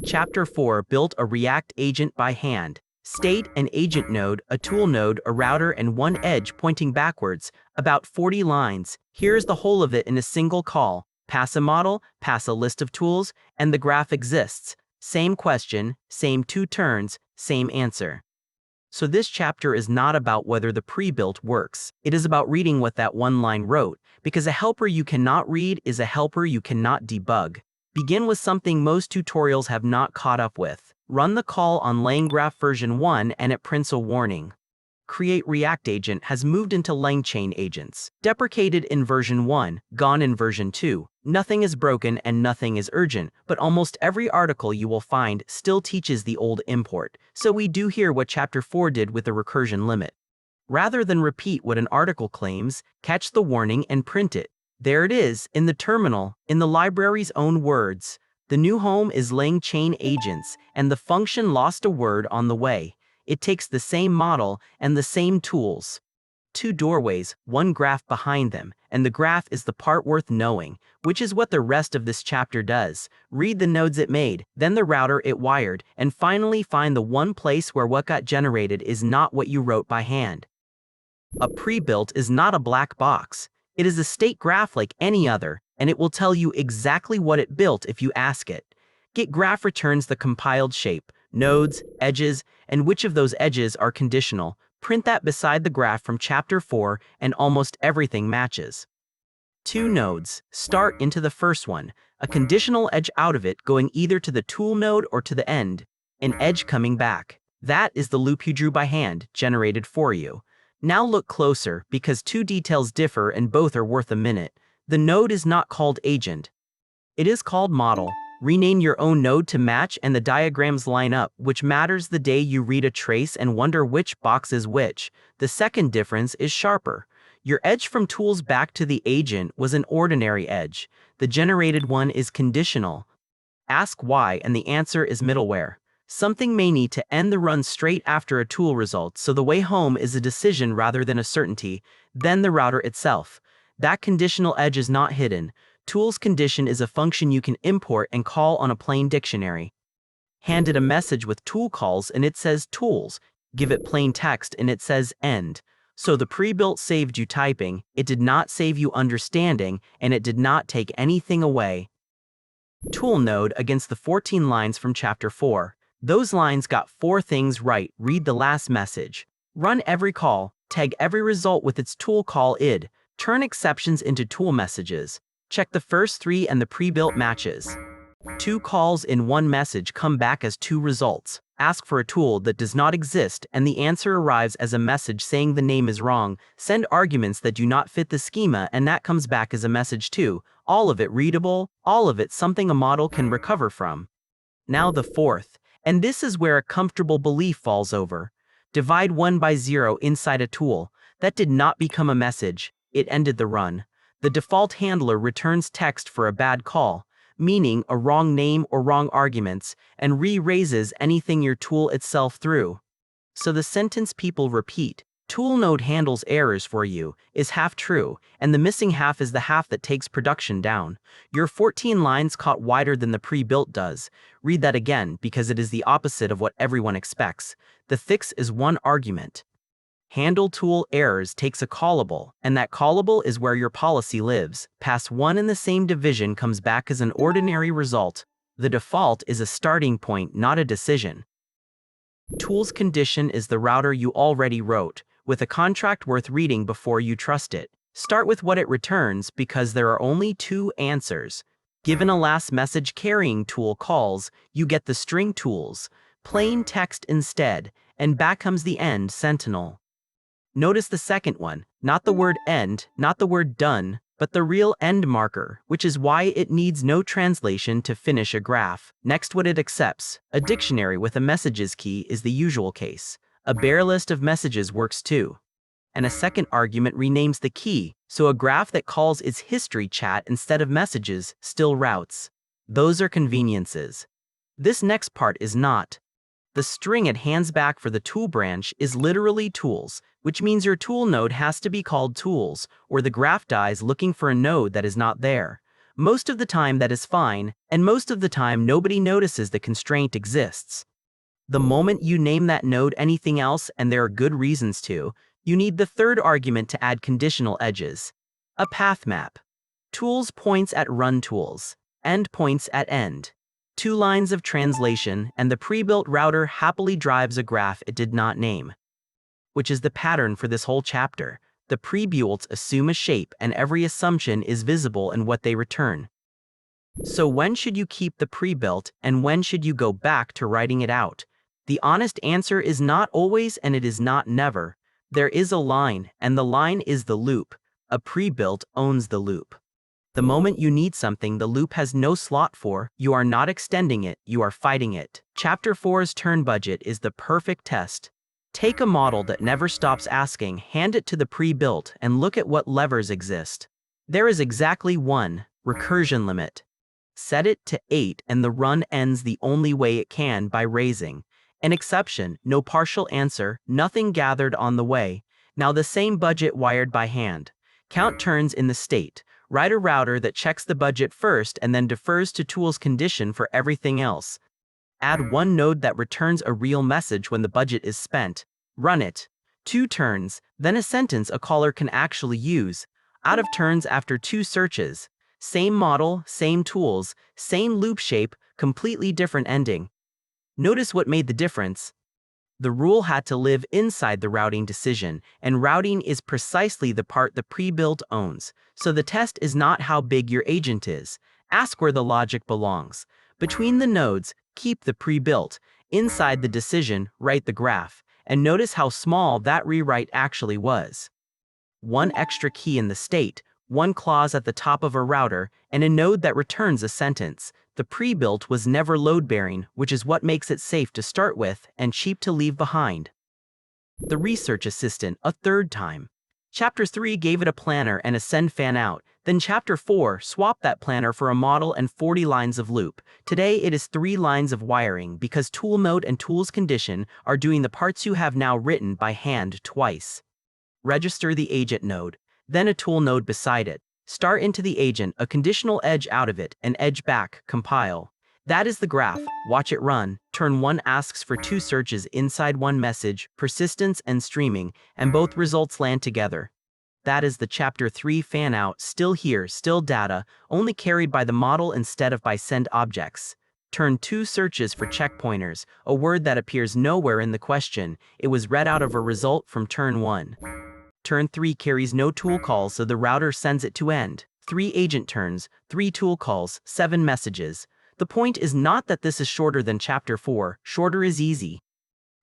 Chapter 4 built a React agent by hand. State an agent node, a tool node, a router, and one edge pointing backwards, about 40 lines. Here's the whole of it in a single call. Pass a model, pass a list of tools, and the graph exists. Same question, same two turns, same answer. So this chapter is not about whether the pre-built works. It is about reading what that one line wrote, because a helper you cannot read is a helper you cannot debug. Begin with something most tutorials have not caught up with. Run the call on LangGraph version 1 and it prints a warning. Create React agent has moved into LangChain agents. Deprecated in version 1, gone in version 2. Nothing is broken and nothing is urgent, but almost every article you will find still teaches the old import. So we do here what chapter 4 did with the recursion-limit. Rather than repeat what an article claims, catch the warning and print it. There it is, in the terminal, in the library's own words. The new home is LangChain agents, and the function lost a word on the way. It takes the same model and the same tools. Two doorways, one graph behind them, and the graph is the part worth knowing, which is what the rest of this chapter does. Read the nodes it made, then the router it wired, and finally find the one place where what got generated is not what you wrote by hand. A pre-built is not a black box. It is a state graph like any other, and it will tell you exactly what it built if you ask it. GetGraph returns the compiled shape, nodes, edges, and which of those edges are conditional. Print that beside the graph from chapter 4 and almost everything matches. Two nodes, start into the first one, a conditional edge out of it going either to the tool node or to the end, an edge coming back. That is the loop you drew by hand, generated for you. Now look closer, because two details differ and both are worth a minute. The node is not called agent. It is called model. Rename your own node to match and the diagrams line up, which matters the day you read a trace and wonder which box is which. The second difference is sharper. Your edge from tools back to the agent was an ordinary edge. The generated one is conditional. Ask why and the answer is middleware. Something may need to end the run straight after a tool result, so the way home is a decision rather than a certainty, then the router itself. That conditional edge is not hidden. Tools condition is a function you can import and call on a plain dictionary. Hand it a message with tool calls and it says tools. Give it plain text and it says end. So the pre-built saved you typing, it did not save you understanding, and it did not take anything away. ToolNode against the 14 lines from chapter 4. Those lines got 4 things right. Read the last message. Run every call, tag every result with its tool call id. Turn exceptions into tool messages. Check the first 3 and the pre-built matches. 2 calls in 1 message come back as 2 results. Ask for a tool that does not exist and the answer arrives as a message saying the name is wrong. Send arguments that do not fit the schema and that comes back as a message too. All of it readable, all of it something a model can recover from. Now the fourth, and this is where a comfortable belief falls over. Divide 1 by 0 inside a tool. That did not become a message. It ended the run. The default handler returns text for a bad call, meaning a wrong name or wrong arguments, and re-raises anything your tool itself threw. So the sentence people repeat, ToolNode handles errors for you, is half true, and the missing half is the half that takes production down. Your 14 lines caught wider than the pre-built does. Read that again because it is the opposite of what everyone expects. The fix is 1 argument. Handle tool errors takes a callable, and that callable is where your policy lives. Pass 1 in the same division comes back as an ordinary result. The default is a starting point, not a decision. Tools condition is the router you already wrote, with a contract worth reading before you trust it. Start with what it returns because there are only 2 answers. Given a last message carrying tool calls, you get the string tools, plain text instead, and back comes the end sentinel. Notice the second one, not the word end, not the word done, but the real end marker, which is why it needs no translation to finish a graph. Next, what it accepts. A dictionary with a messages key is the usual case. A bare list of messages works too. And a second argument renames the key, so a graph that calls its history chat instead of messages still routes. Those are conveniences. This next part is not. The string it hands back for the tool branch is literally tools, which means your tool node has to be called tools, or the graph dies looking for a node that is not there. Most of the time that is fine, and most of the time nobody notices the constraint exists. The moment you name that node anything else, and there are good reasons to, you need the third argument to add conditional edges. A path map. Tools points at run tools. End points at end. 2 lines of translation, and the pre-built router happily drives a graph it did not name. Which is the pattern for this whole chapter. The prebuilts assume a shape, and every assumption is visible in what they return. So when should you keep the prebuilt, and when should you go back to writing it out? The honest answer is not always, and it is not never. There is a line, and the line is the loop. A prebuilt owns the loop. The moment you need something the loop has no slot for, you are not extending it, you are fighting it. Chapter 4's turn budget is the perfect test. Take a model that never stops asking, hand it to the pre-built, and look at what levers exist. There is exactly one: recursion-limit. Set it to 8 and the run ends the only way it can, by raising. An exception, no partial answer, nothing gathered on the way. Now the same budget wired by hand. Count turns in the state. Write a router that checks the budget first and then defers to tool's condition for everything else. Add one node that returns a real message when the budget is spent. Run it. 2 turns, then a sentence a caller can actually use. Out of turns after 2 searches. Same model, same tools, same loop shape, completely different ending. Notice what made the difference. The rule had to live inside the routing decision, and routing is precisely the part the pre-built owns. So the test is not how big your agent is. Ask where the logic belongs. Between the nodes, keep the pre-built. Inside the decision, write the graph. And notice how small that rewrite actually was. 1 extra key in the state, 1 clause at the top of a router, and a node that returns a sentence. The pre-built was never load-bearing, which is what makes it safe to start with and cheap to leave behind. The research assistant, a third time. Chapter 3 gave it a planner and a send fan out. Then Chapter 4 swapped that planner for a model and 40 lines of loop. Today it is 3 lines of wiring because ToolNode and Tools Condition are doing the parts you have now written by hand twice. Register the agent node, then a tool node beside it. Start into the agent, a conditional edge out of it, and edge back, compile. That is the graph. Watch it run. Turn 1 asks for 2 searches inside 1 message, persistence and streaming, and both results land together. That is the Chapter 3 fan out, still here, still data, only carried by the model instead of by send objects. Turn 2 searches for checkpointers, a word that appears nowhere in the question. It was read out of a result from turn 1. Turn 3 carries no tool calls, so the router sends it to end. 3 agent turns, 3 tool calls, 7 messages. The point is not that this is shorter than Chapter 4, shorter is easy.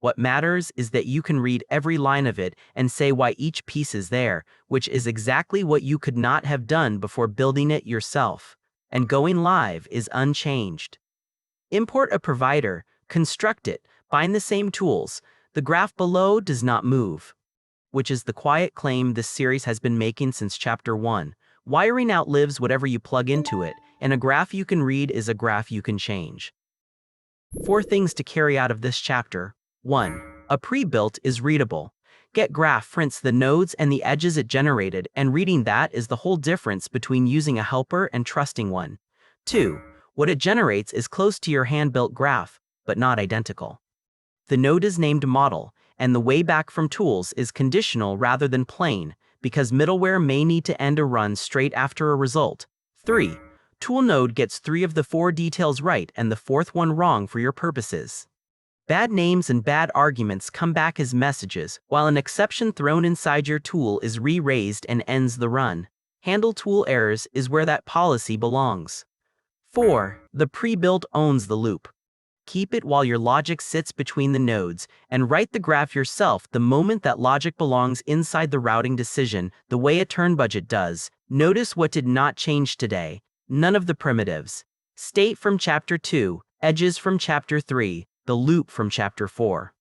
What matters is that you can read every line of it and say why each piece is there, which is exactly what you could not have done before building it yourself. And going live is unchanged. Import a provider, construct it, bind the same tools. The graph below does not move. Which is the quiet claim this series has been making since Chapter 1. Wiring outlives whatever you plug into it, and a graph you can read is a graph you can change. 4 things to carry out of this chapter. 1. A pre-built is readable. Get graph prints the nodes and the edges it generated, and reading that is the whole difference between using a helper and trusting one. 2. What it generates is close to your hand-built graph, but not identical. The node is named model, and the way back from tools is conditional rather than plain, because middleware may need to end a run straight after a result. 3. ToolNode gets 3 of the 4 details right and the 4th one wrong for your purposes. Bad names and bad arguments come back as messages, while an exception thrown inside your tool is re-raised and ends the run. Handle tool errors is where that policy belongs. 4. The pre-built owns the loop. Keep it while your logic sits between the nodes, and write the graph yourself the moment that logic belongs inside the routing decision, the way a turn budget does. Notice what did not change today. None of the primitives. State from Chapter 2, edges from Chapter 3, the loop from Chapter 4.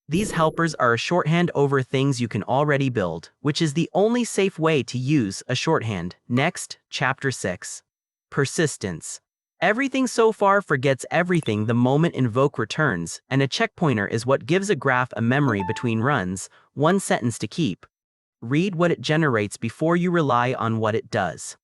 These helpers are a shorthand over things you can already build, which is the only safe way to use a shorthand. Next, Chapter 6. Persistence. Everything so far forgets everything the moment invoke returns, and a checkpointer is what gives a graph a memory between runs, 1 sentence to keep. Read what it generates before you rely on what it does.